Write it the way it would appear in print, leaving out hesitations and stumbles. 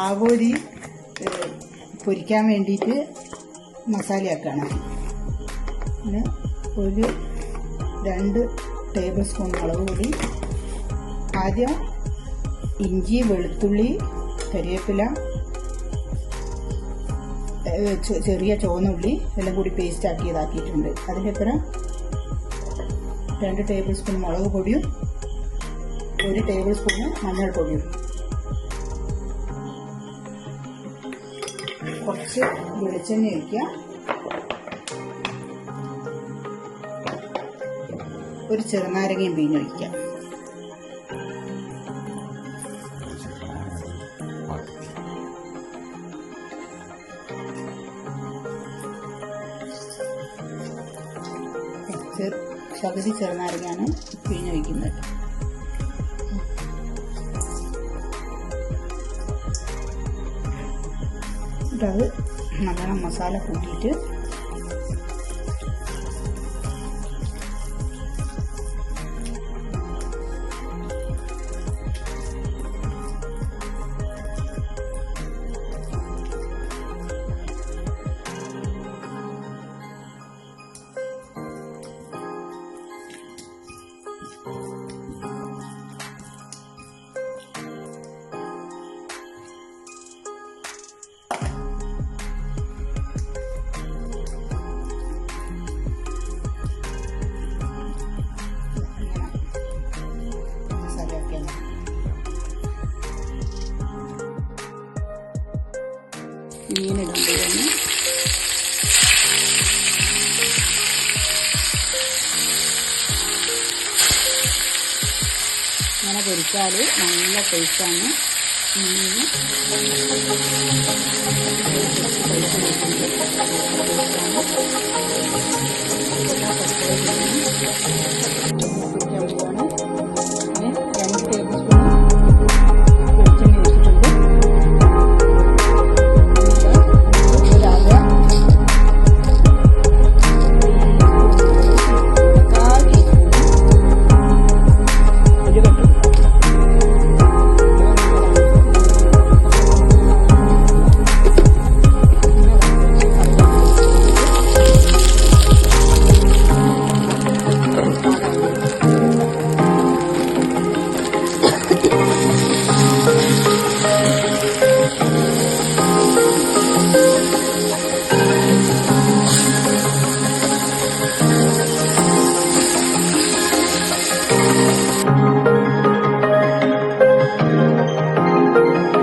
ആവോലി പൊരിക്കാൻ വേണ്ടിയിട്ട് മസാലയാക്കുകയാണ്. പിന്നെ ഒരു 2 ടേബിൾ സ്പൂൺ മുളക് പൊടി. ആദ്യം ഇഞ്ചി, വെളുത്തുള്ളി, കരിവേപ്പില, ചെറിയ ചുവന്നുള്ളി എല്ലാം കൂടി പേസ്റ്റ് ആക്കിയതാക്കിയിട്ടുണ്ട്. അതിൻ്റെ അപ്പുറം 2 ടേബിൾ സ്പൂൺ മുളക് പൊടിയും 1 ടേബിൾ സ്പൂൺ മഞ്ഞൾപ്പൊടിയും, കുറച്ച് വെളിച്ചെണ്ണ ഒഴിക്കുക, ഒരു ചെറുനാരങ്ങയും പിഴിഞ്ഞൊഴിക്കുക. പകുതി ചെറുനാരങ്ങയാണ് പിഴിഞ്ഞൊഴിക്കുന്നത്. അത് നല്ലോണം മസാല കൂട്ടിയിട്ട് മീനിടുമ്പോഴാണ് അങ്ങനെ പൊരിച്ചാൽ നല്ല ടേസ്റ്റാണ്. മീനിന്